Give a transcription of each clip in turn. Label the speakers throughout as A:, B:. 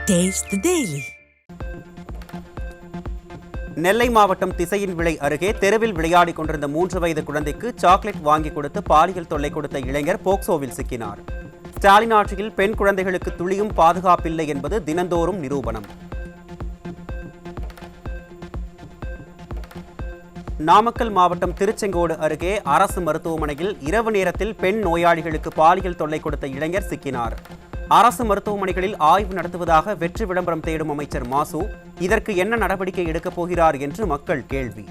A: Taste the Daily.
B: நெல்லை மாவட்டம் திசையின் விளை அருகே தெருவில் விளையாடிக் கொண்டிருந்த 3 வயது குழந்தைக்கு சாக்லேட் வாங்கி கொடுத்து பாலியல் தொல்லை கொடுத்த இளைஞர் போக்சோவில் சிக்கினார். ஸ்டாலின் ஆட்சியில் பெண் குழந்தைகளுக்கு துளியும் பாதுகாப்பில்லை என்பது தினந்தோறும் நிரூபணம். நாமக்கல் மாவட்டம் திருச்செங்கோடு அருகே அரசு மருத்துவமனையில் இரவு நேரத்தில் பெண் நோயாளிகளுக்கு பாலியல் தொல்லை கொடுத்த இளைஞர் சிக்கினார். அரசு மருத்துவமனைகளில் ஆய்வு நடத்துவதாக வெற்றி விளம்பரம் தேடும் அமைச்சர் மாசு இதற்கு என்ன நடவடிக்கை எடுக்கப் போகிறார் என்று மக்கள் கேள்வி.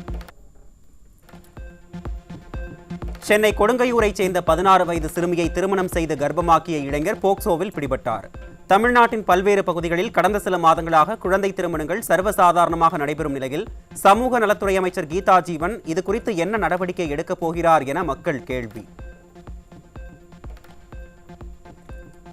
B: சென்னை கொடுங்கையூரைச் சேர்ந்த 16 வயது சிறுமியை திருமணம் செய்து கர்ப்பமாக்கிய இளைஞர் போக்சோவில் பிடிபட்டார். தமிழ்நாட்டின் பல்வேறு பகுதிகளில் கடந்த சில மாதங்களாக குழந்தை திருமணங்கள் சர்வசாதாரணமாக நடைபெறும் நிலையில் சமூக நலத்துறை அமைச்சர் கீதா ஜீவன் இது குறித்து என்ன நடவடிக்கை எடுக்கப் போகிறார் என மக்கள் கேள்வி.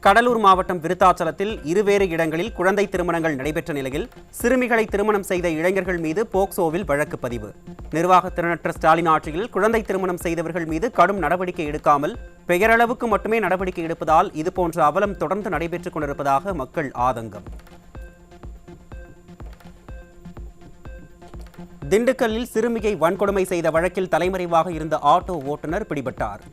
B: கடலூர் மாவட்டம் விருத்தாச்சலத்தில் இருவேறு இடங்களில் குழந்தை திருமணங்கள் நடைபெற்ற நிலையில் சிறுமிகளை திருமணம் செய்த இளைஞர்கள் மீது போக்சோவில் வழக்கு பதிவு. நிர்வாக திறனற்ற ஸ்டாலின் ஆட்சியில் குழந்தை திருமணம் செய்தவர்கள் மீது கடும் நடவடிக்கை எடுக்காமல் பெயரளவுக்கு மட்டுமே நடவடிக்கை எடுப்பதால் இதுபோன்ற அவலம் தொடர்ந்து நடைபெற்றுக் கொண்டிருப்பதாக மக்கள் ஆதங்கம். திண்டுக்கல்லில் சிறுமியை வன்கொடுமை செய்த வழக்கில் தலைமறைவாக இருந்த ஆட்டோ ஓட்டுநர் பிடிபட்டார்.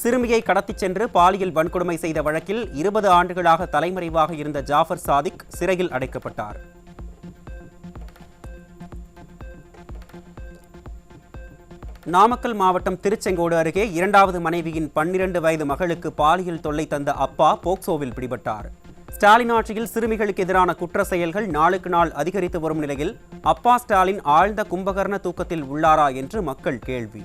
B: சிறுமியை கடத்திச் சென்று பாலியல் வன்கொடுமை செய்த வழக்கில் 20 ஆண்டுகளாக தலைமறைவாக இருந்த ஜாஃபர் சாதிக் சிறையில் அடைக்கப்பட்டார். நாமக்கல் மாவட்டம் திருச்செங்கோடு அருகே 2வது மனைவியின் 12 வயது மகளுக்கு பாலியல் தொல்லை தந்த அப்பா போக்சோவில் பிடிபட்டார். ஸ்டாலின் ஆட்சியில் சிறுமிகளுக்கு எதிரான குற்ற செயல்கள் நாளுக்கு நாள் அதிகரித்து வரும் நிலையில் அப்பா ஸ்டாலின் ஆழ்ந்த கும்பகர்ண தூக்கத்தில் உள்ளாரா என்று மக்கள் கேள்வி.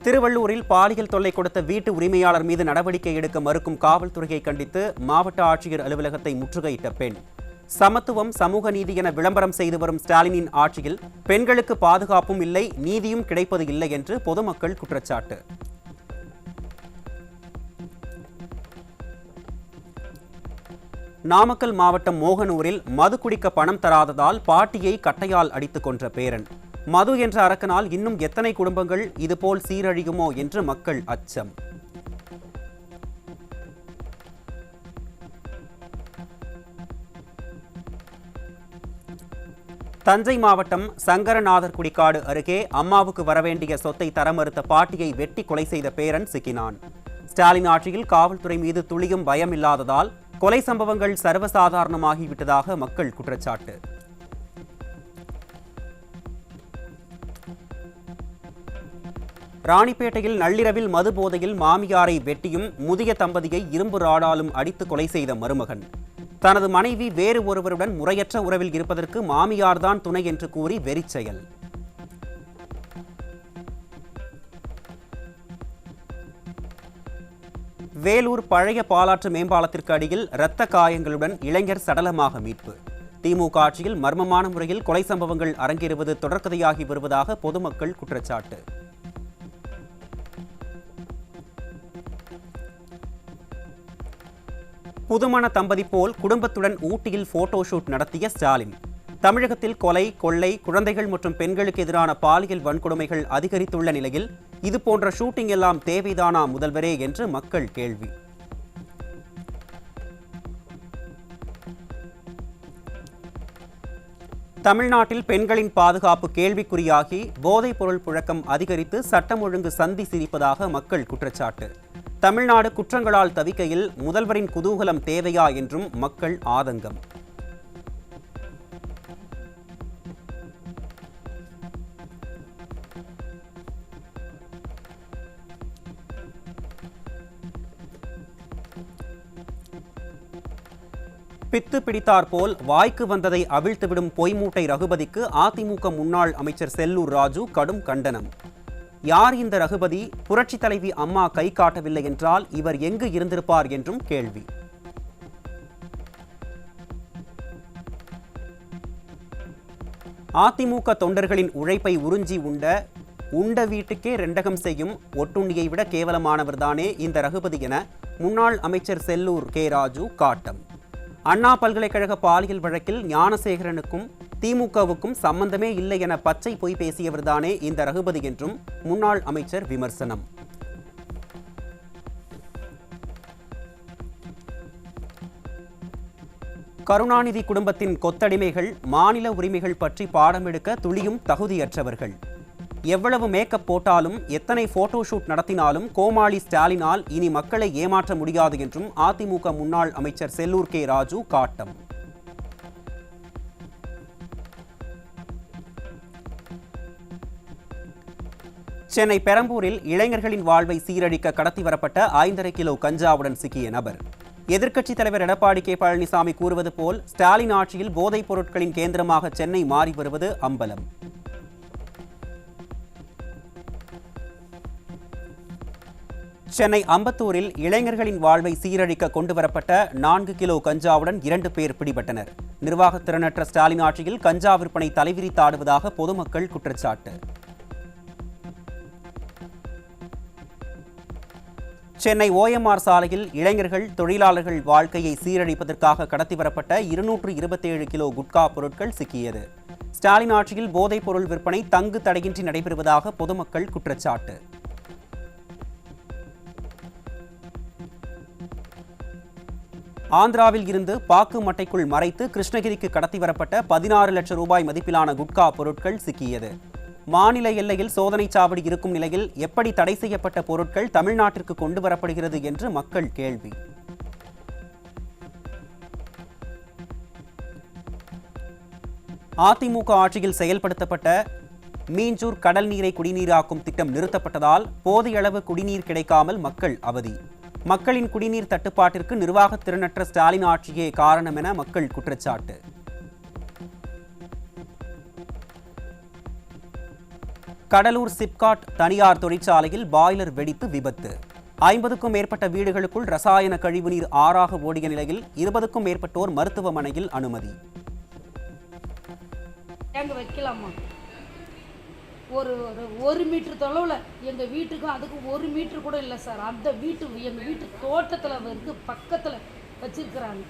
B: திருவள்ளூரில் பாலியல் தொல்லை கொடுத்த வீட்டு உரிமையாளர் மீது நடவடிக்கை எடுக்க மறுக்கும் காவல்துறையை கண்டித்து மாவட்ட ஆட்சியர் அலுவலகத்தை முற்றுகையிட்ட பெண். சமத்துவம் சமூக நீதி என விளம்பரம் செய்து வரும் ஸ்டாலினின் ஆட்சியில் பெண்களுக்கு பாதுகாப்பும் இல்லை, நீதியும் கிடைப்பது இல்லை என்று பொதுமக்கள் குற்றச்சாட்டு. நாமக்கல் மாவட்டம் மோகனூரில் மது குடிக்க பணம் தராததால் பாட்டியை கட்டையால் அடித்துக் கொன்ற பேரன். மது என்ற அரக்கனால் இன்னும் எத்தனை குடும்பங்கள் இதுபோல் சீரழியுமோ என்று மக்கள் அச்சம். தஞ்சை மாவட்டம் சங்கரநாதர்குடிக்காடு அருகே அம்மாவுக்கு வரவேண்டிய சொத்தை தர மறுத்த பாட்டியை வெட்டி கொலை செய்த பேரன் சிக்கினான். ஸ்டாலின் ஆட்சியில் காவல்துறை மீது துளியும் பயம் இல்லாததால் கொலை சம்பவங்கள் சர்வசாதாரணமாகிவிட்டதாக மக்கள் குற்றச்சாட்டு. ராணிப்பேட்டையில் நள்ளிரவில் மது போதையில் மாமியாரை வெட்டியும் முதிய தம்பதியை இரும்பு ராடாலும் அடித்து கொலை செய்த மருமகன். தனது மனைவி வேறு ஒருவருடன் முறையற்ற உறவில் இருப்பதற்கு மாமியார்தான் துணை என்று கூறி வெறிச்செயல். வேலூர் பழைய பாலாற்று மேம்பாலத்திற்கு அடியில் இரத்த காயங்களுடன் இளைஞர் சடலமாக மீட்பு. திமுக ஆட்சியில் மர்மமான முறையில் கொலை சம்பவங்கள் அரங்கேறுவது தொடர்கதையாகி வருவதாக பொதுமக்கள் குற்றச்சாட்டு. புதுமண தம்பதி போல் குடும்பத்துடன் ஊட்டியில் போட்டோ ஷூட் நடத்திய ஸ்டாலின். தமிழகத்தில் கொலை, கொள்ளை, குழந்தைகள் மற்றும் பெண்களுக்கு எதிரான பாலியல் வன்கொடுமைகள் அதிகரித்துள்ள நிலையில் இதுபோன்ற ஷூட்டிங் எல்லாம் தேவைதானா முதல்வரே என்று மக்கள் கேள்வி. தமிழ்நாட்டில் பெண்களின் பாதுகாப்பு கேள்விக்குறியாகி போதைப் பொருள் புழக்கம் அதிகரித்து சட்டம் ஒழுங்கு சந்தி சிரிப்பதாக மக்கள் குற்றச்சாட்டு. தமிழ்நாடு குற்றங்களால் தவிக்கையில் முதல்வரின் குதூகலம் தேவையா என்றும் மக்கள் ஆதங்கம். பித்து பிடித்தார் போல் வாய்க்கு வந்ததை அவிழ்த்துவிடும் பொய்மூட்டை ரகுபதிக்கு அதிமுக முன்னாள் அமைச்சர் செல்லூர் ராஜு கடும் கண்டனம். யார் இந்த ரகுபதி? புரட்சி தலைவி அம்மா கை காட்டவில்லை என்றால் இவர் எங்கு இருந்திருப்பார் என்றும் கேள்வி. அதிமுக தொண்டர்களின் உழைப்பை உறிஞ்சி உண்ட வீட்டுக்கே ரெண்டகம் செய்யும் ஒட்டுண்ணியை விட கேவலமானவர்தானே இந்த ரகுபதி என முன்னாள் அமைச்சர் செல்லூர் ராஜு காட்டம். அண்ணா பல்கலைக்கழக பாலியல் வழக்கில் ஞானசேகரனுக்கும் திமுகவுக்கும் சம்பந்தமே இல்லை என பச்சை பொய் பேசியவர்தானே இந்த ரகுபதி என்றும் முன்னாள் அமைச்சர் விமர்சனம். கருணாநிதி குடும்பத்தின் கொத்தடிமைகள் மாநில உரிமைகள் பற்றி பாடம் எடுக்க துளியும் தகுதியற்றவர்கள். எவ்வளவு மேக்கப் போட்டாலும் எத்தனை போட்டோ ஷூட் நடத்தினாலும் கோமாளி ஸ்டாலினால் இனி மக்களை ஏமாற்ற முடியாது என்றும் அதிமுக முன்னாள் அமைச்சர் செல்லூர் கே ராஜு காட்டம். சென்னை பெரம்பூரில் இளைஞர்களின் வாழ்வை சீரழிக்க கடத்தி வரப்பட்ட 5.5 கிலோ கஞ்சாவுடன் சிக்கிய நபர். எதிர்க்கட்சித் தலைவர் எடப்பாடி கே பழனிசாமி கூறுவது போல் ஸ்டாலின் ஆட்சியில் போதைப் பொருட்களின் கேந்திரமாக சென்னை மாறி வருவது அம்பலம். சென்னை அம்பத்தூரில் இளைஞர்களின் வாழ்வை சீரழிக்க கொண்டுவரப்பட்ட 4 கிலோ கஞ்சாவுடன் 2 பேர் பிடிபட்டனர். நிர்வாகத் திறனற்ற ஸ்டாலின் ஆட்சியில் கஞ்சா விற்பனை தலைவிரித்தாடுவதாக பொதுமக்கள் குற்றச்சாட்டு. சென்னை OMR சாலையில் இளைஞர்கள் தொழிலாளர்கள் வாழ்க்கையை சீரழிப்பதற்காக கடத்தி வரப்பட்ட 227 கிலோ குட்கா பொருட்கள் சிக்கியது. ஸ்டாலின் ஆட்சியில் போதைப் பொருள் விற்பனை தங்கு தடையின்றி நடைபெறுவதாக பொதுமக்கள் குற்றச்சாட்டு. ஆந்திராவில் இருந்து பாக்கு மட்டைக்குள் மறைத்து கிருஷ்ணகிரிக்கு கடத்தி வரப்பட்ட 16 லட்சம் ரூபாய் மதிப்பிலான குட்கா பொருட்கள் சிக்கியது. மாநில எல்லையில் சோதனைச் சாவடி இருக்கும் நிலையில் எப்படி தடை செய்யப்பட்ட பொருட்கள் தமிழ்நாட்டிற்கு கொண்டு வரப்படுகிறது என்று மக்கள் கேள்வி. அதிமுக ஆட்சியில் செயல்படுத்தப்பட்ட மீஞ்சூர் கடல் நீரை குடிநீராக்கும் திட்டம் நிறுத்தப்பட்டதால் போதிய அளவு குடிநீர் கிடைக்காமல் மக்கள் அவதி. மக்களின் குடிநீர் தட்டுப்பாட்டிற்கு நிர்வாகத் திறனற்ற ஸ்டாலின் ஆட்சியே காரணம் என மக்கள் குற்றச்சாட்டு. கடலூர் சிப்காட் தனியார் தொழிற்சாலையில் பாய்லர் வெடித்து விபத்து. 50க்கும் மேற்பட்ட வீடுகளுக்குள் ரசாயன கழிவுநீர் ஆறாக ஓடிய நிலையில் 20க்கும் மேற்பட்டோர் மருத்துவமனையில் அனுமதி.
A: ஒரு மீட்டர் தொலைவில் எங்கள் வீட்டுக்கும் அதுக்கு 1 மீட்டர் கூட இல்லை சார். அந்த எங்கள் வீட்டு தோட்டத்தில் வந்து பக்கத்தில் வச்சிருக்கிறாங்க.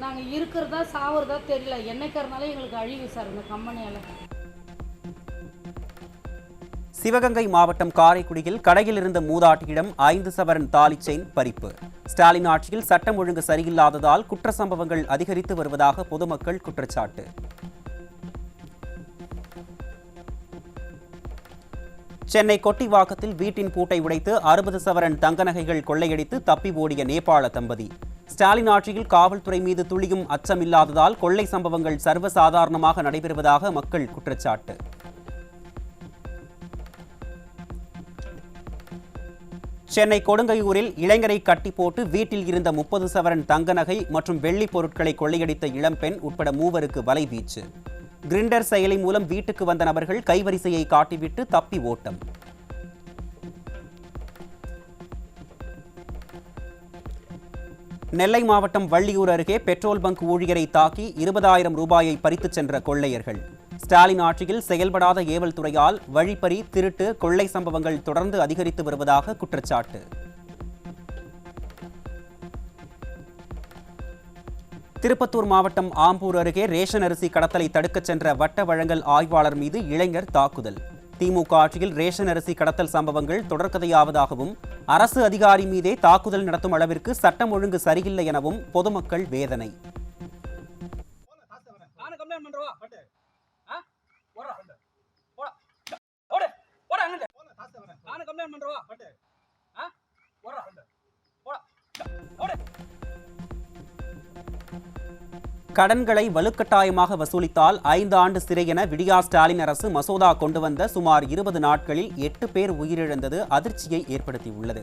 A: நாங்கள் இருக்கிறதா சாவறதா தெரியல. என்னைக்கிறதுனால எங்களுக்கு அழிவு சார் இந்த கம்பெனியால்.
B: சிவகங்கை மாவட்டம் காரைக்குடியில் கடையில் இருந்த மூதாட்டியிடம் 5 சவரன் தாலி செயின் பறிப்பு. ஸ்டாலின் ஆட்சியில் சட்டம் ஒழுங்கு சரியில்லாததால் குற்ற சம்பவங்கள் அதிகரித்து வருவதாக பொதுமக்கள் குற்றச்சாட்டு. சென்னை கொட்டிவாக்கத்தில் வீட்டின் பூட்டை உடைத்து 60 சவரன் தங்க நகைகள் கொள்ளையடித்து தப்பி ஓடிய நேபாள தம்பதி. ஸ்டாலின் ஆட்சியில் காவல்துறை மீது துளியும் அச்சமில்லாததால் கொள்ளை சம்பவங்கள் சர்வசாதாரணமாக நடைபெறுவதாக மக்கள் குற்றச்சாட்டு. சென்னை கொடுங்கையூரில் இளைஞரை கட்டி போட்டு வீட்டில் இருந்த 30 சவரன் தங்க நகை மற்றும் வெள்ளி பொருட்களை கொள்ளையடித்த இளம்பெண் உட்பட 3 வலைவீச்சு. கிரிண்டர் செயலி மூலம் வீட்டுக்கு வந்த நபர்கள் கைவரிசையை காட்டிவிட்டு தப்பி ஓட்டம். நெல்லை மாவட்டம் வள்ளியூர் அருகே பெட்ரோல் பங்க் ஊழியரை தாக்கி 20,000 ரூபாயை பறித்துச் சென்ற கொள்ளையர்கள். ஸ்டாலின் ஆட்சியில் செயல்படாத ஏவல் துறையால் வழிப்பறி, திருட்டு, கொள்ளை சம்பவங்கள் தொடர்ந்து அதிகரித்து வருவதாக குற்றச்சாட்டு. திருப்பத்தூர் மாவட்டம் ஆம்பூர் அருகே ரேஷன் அரிசி கடத்தலை தடுக்கச் சென்ற வட்ட வழங்கல் ஆய்வாளர் மீது இளைஞர் தாக்குதல். திமுக ஆட்சியில் ரேஷன் அரிசி கடத்தல் சம்பவங்கள் தொடர்கதையாவதாகவும் அரசு அதிகாரி மீதே தாக்குதல் நடத்தும் அளவிற்கு சட்டம் ஒழுங்கு சரியில்லை எனவும் பொதுமக்கள் வேதனை. கடன்களை வலுக்கட்டாயமாக வசூலித்தால் 5 ஆண்டு சிறை என விடியா ஸ்டாலின் அரசு மசோதா கொண்டு வந்த சுமார் 20 நாட்களில் 8 பேர் உயிரிழந்தது அதிர்ச்சியை ஏற்படுத்தியுள்ளது.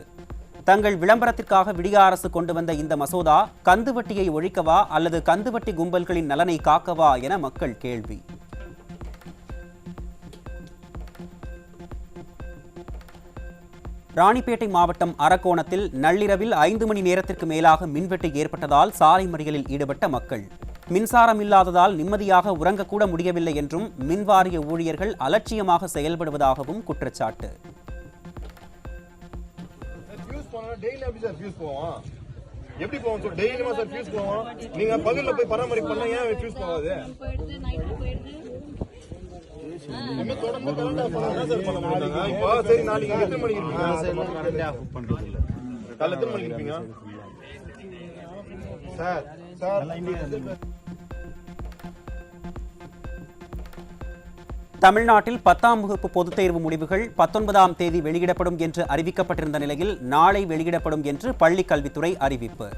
B: தங்கள் விளம்பரத்திற்காக விடியா அரசு கொண்டு வந்த இந்த மசோதா கந்துவட்டியை ஒழிக்கவா அல்லது கந்துவட்டி கும்பல்களின் நலனை காக்கவா என மக்கள் கேள்வி. ராணிப்பேட்டை மாவட்டம் அரக்கோணத்தில் நள்ளிரவில் 5 மணி நேரத்திற்கு மேலாக மின்வெட்டு ஏற்பட்டதால் சாலை மறியலில் ஈடுபட்ட மக்கள். மின்சாரம் இல்லாததால் நிம்மதியாக உறங்கக்கூட முடியவில்லை என்றும் மின்வாரிய ஊழியர்கள் அலட்சியமாக செயல்படுவதாகவும் குற்றச்சாட்டு.
C: எப்படி போவோம் சார்? டெய்லியுமா சார் ஃபியூஸ் போவோம்? நீங்க பகல்ல போய் பராமரிப்பு பண்ணா ஏன் ஃபியூஸ் போகாது? நம்ம தொடர்ந்து கரண்ட் ஆஃப் பண்ணா சார் பண்ண முடியல. இப்போ சரி நாளைக்கு எத்தனை மணிக்கு இருப்பீங்க? கரண்ட் ஆஃப் பண்றது இல்ல. காலைல எத்தனை மணிக்கு இருப்பீங்க சார்?
B: தமிழ்நாட்டில் 10ஆம் வகுப்பு பொதுத் தேர்வு முடிவுகள் 19ஆம் தேதி வெளியிடப்படும் என்று அறிவிக்கப்பட்டிருந்த நிலையில் நாளை வெளியிடப்படும் என்று பள்ளிக் கல்வித்துறை அறிவிப்பு.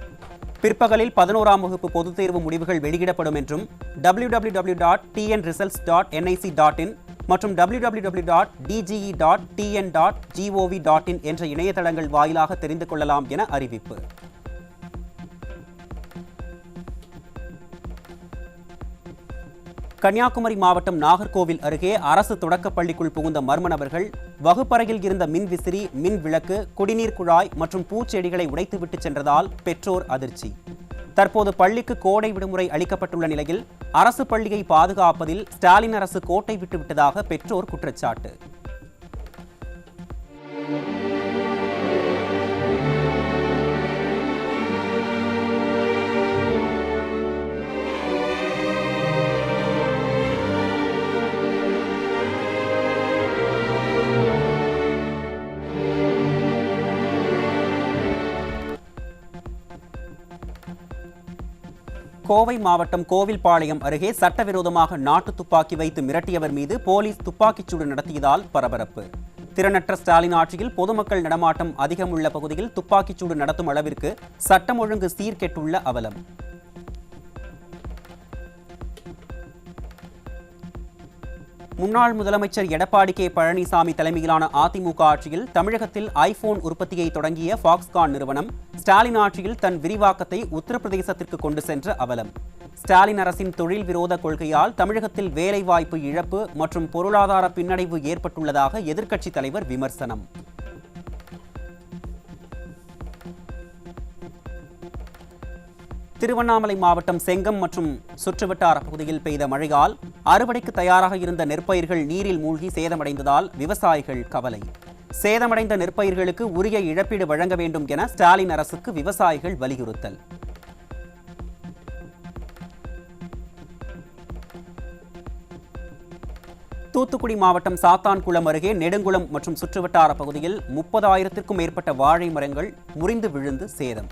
B: பிற்பகலில் 11ஆம் வகுப்பு பொதுத் தேர்வு முடிவுகள் வெளியிடப்படும் என்றும் www.tnresults.nic.in மற்றும் www.dge.tn.gov.in என்ற இணையதளங்கள் வாயிலாக தெரிந்து கொள்ளலாம் என அறிவிப்பு. கன்னியாகுமரி மாவட்டம் நாகர்கோவில் அருகே அரசு தொடக்கப் பள்ளிக்குள் புகுந்த மர்ம நபர்கள் வகுப்பறையில் இருந்த மின் விசிறி, மின் விளக்கு, குடிநீர் குழாய் மற்றும் பூச்செடிகளை உடைத்துவிட்டு சென்றதால் பெற்றோர் அதிர்ச்சி. தற்போது பள்ளிக்கு கோடை விடுமுறை அளிக்கப்பட்டுள்ள நிலையில் அரசு பள்ளியை பாதுகாப்பதில் ஸ்டாலின் அரசு கோட்டை விட்டுவிட்டதாக பெற்றோர் குற்றச்சாட்டு. கோவை மாவட்டம் கோவில்பாளையம் அருகே சட்டவிரோதமாக நாட்டு துப்பாக்கி வைத்து மிரட்டியவர் மீது போலீஸ் துப்பாக்கிச்சூடு நடத்தியதால் பரபரப்பு. திறனற்ற ஸ்டாலின் ஆட்சியில் பொதுமக்கள் நடமாட்டம் அதிகம் உள்ள பகுதியில் துப்பாக்கிச்சூடு நடத்தும் அளவிற்கு சட்டம் ஒழுங்கு சீர்கெட்டுள்ள அவலம். முன்னாள் முதலமைச்சர் எடப்பாடி கே பழனிசாமி தலைமையிலான அதிமுக ஆட்சியில் தமிழகத்தில் ஐபோன் உற்பத்தியை தொடங்கிய ஃபாக்ஸ்கான் நிறுவனம் ஸ்டாலின் ஆட்சியில் தன் விரிவாக்கத்தை உத்தரப்பிரதேசத்திற்கு கொண்டு சென்ற அவலம். ஸ்டாலின் அரசின் தொழில் விரோத கொள்கையால் தமிழகத்தில் வேலைவாய்ப்பு இழப்பு மற்றும் பொருளாதார பின்னடைவு ஏற்பட்டுள்ளதாக எதிர்க்கட்சித் தலைவர் விமர்சனம். திருவண்ணாமலை மாவட்டம் செங்கம் மற்றும் சுற்றுவட்டார பகுதியில் பெய்த மழையால் அறுவடைக்கு தயாராக இருந்த நெற்பயிர்கள் நீரில் மூழ்கி சேதமடைந்ததால் விவசாயிகள் கவலை. சேதமடைந்த நெற்பயிர்களுக்கு உரிய இழப்பீடு வழங்க வேண்டும் என ஸ்டாலின் அரசுக்கு விவசாயிகள் வலியுறுத்தல். தூத்துக்குடி மாவட்டம் சாத்தான்குளம் அருகே நெடுங்குளம் மற்றும் சுற்றுவட்டார பகுதியில் 30,000க்கும் மேற்பட்ட வாழை மரங்கள் முறிந்து விழுந்து சேதம்.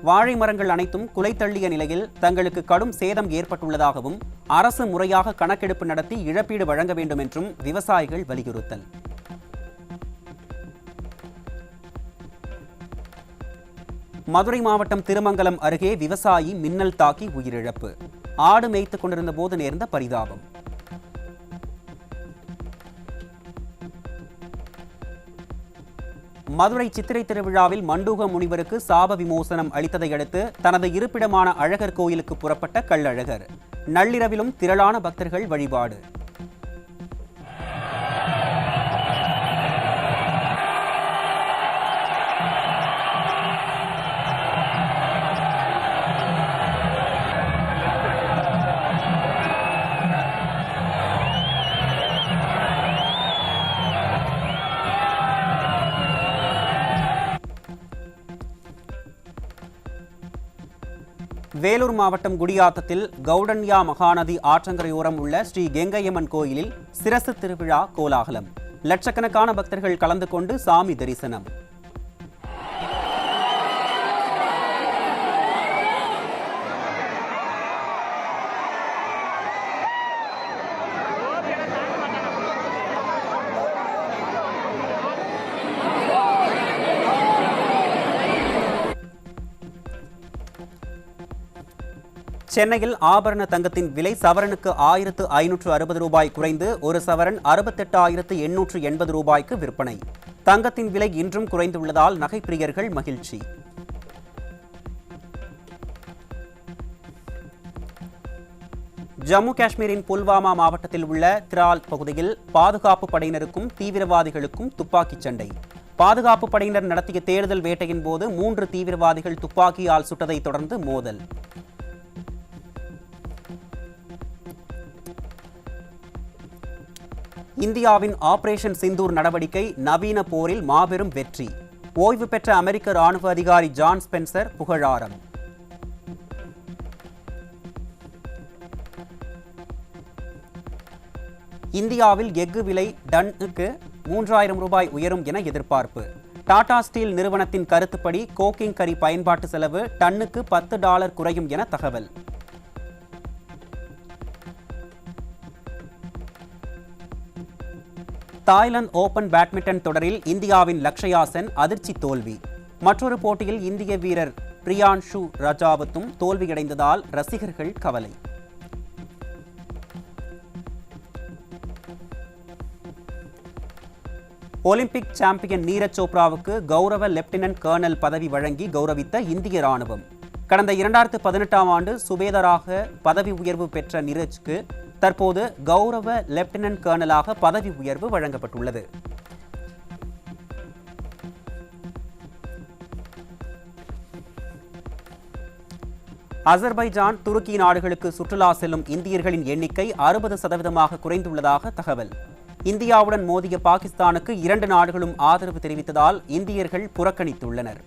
B: வாழை மரங்கள் அனைத்தும் குலை தள்ளிய நிலையில் தங்களுக்கு கடும் சேதம் ஏற்பட்டுள்ளதாகவும் அரசு முறையாக கணக்கெடுப்பு நடத்தி இழப்பீடு வழங்க வேண்டும் என்றும் விவசாயிகள் வலியுறுத்தல். மதுரை மாவட்டம் திருமங்கலம் அருகே விவசாயி மின்னல் தாக்கி உயிரிழப்பு. ஆடு மேய்த்துக் கொண்டிருந்த போது நேர்ந்த பரிதாபம். மதுரை சித்திரை திருவிழாவில் மண்டூக முனிவருக்கு சாப விமோசனம் அளித்ததை அடுத்து தனது இருப்பிடமான அழகர் கோயிலுக்கு புறப்பட்ட கள்ளழகர். நள்ளிரவிலும் திரளான பக்தர்கள் வழிபாடு. வேலூர் மாவட்டம் குடியாத்தத்தில் கவுடன்யா மகாநதி ஆற்றங்கரையோரம் உள்ள ஸ்ரீ கெங்கையம்மன் கோயிலில் சிரசு திருவிழா கோலாகலம். லட்சக்கணக்கான பக்தர்கள் கலந்து கொண்டு சாமி தரிசனம். சென்னையில் ஆபரண தங்கத்தின் விலை சவரனுக்கு 1,560 ரூபாய் குறைந்து ஒரு சவரன் 68,880 ரூபாய்க்கு விற்பனை. தங்கத்தின் விலை இன்றும் குறைந்துள்ளதால் நகைப்பிரியர்கள் மகிழ்ச்சி. ஜம்மு காஷ்மீரின் புல்வாமா மாவட்டத்தில் உள்ள திரால் பகுதியில் பாதுகாப்பு படையினருக்கும் தீவிரவாதிகளுக்கும் துப்பாக்கிச் சண்டை. பாதுகாப்பு படையினர் நடத்திய தேடுதல் வேட்டையின் போது 3 தீவிரவாதிகள் துப்பாக்கியால் சுட்டதை தொடர்ந்து மோதல். இந்தியாவின் ஆபரேஷன் சிந்தூர் நடவடிக்கை நவீன போரில் மாபெரும் வெற்றி. ஓய்வு பெற்ற அமெரிக்க ராணுவ அதிகாரி ஜான் ஸ்பென்சர் புகழாரம். இந்தியாவில் எஃகு விலை டன்னுக்கு 3,000 ரூபாய் உயரும் என எதிர்பார்ப்பு. டாடா ஸ்டீல் நிறுவனத்தின் கருத்துப்படி கோக்கிங் கரி பயன்பாட்டு செலவு டன்னுக்கு $10 குறையும் என தகவல். தாய்லாந்து ஓபன் பேட்மிண்டன் தொடரில் இந்தியாவின் லக்ஷயா சென் அதிர்ச்சி தோல்வி. மற்றொரு போட்டியில் இந்திய வீரர் பிரியான்ஷு ரஜாவத்தும் தோல்வியடைந்ததால் ரசிகர்கள் கவலை. ஒலிம்பிக் சாம்பியன் நீரஜ் சோப்ராவுக்கு கௌரவ லெப்டினன்ட் கர்னல் பதவி வழங்கி கௌரவித்த இந்திய ராணுவம். கடந்த 2018ஆம் ஆண்டு சுபேதராக பதவி உயர்வு பெற்ற நீரஜ்க்கு தற்போது கௌரவ லெப்டினன்ட் கர்னலாக பதவி உயர்வு வழங்கப்பட்டுள்ளது. அசர்பைஜான், துருக்கி நாடுகளுக்கு சுற்றுலா செல்லும் இந்தியர்களின் எண்ணிக்கை 60% குறைந்துள்ளதாக தகவல். இந்தியாவுடன் மோதிய பாகிஸ்தானுக்கு 2 நாடுகளும் ஆதரவு தெரிவித்ததால் இந்தியர்கள் புறக்கணித்துள்ளனர்.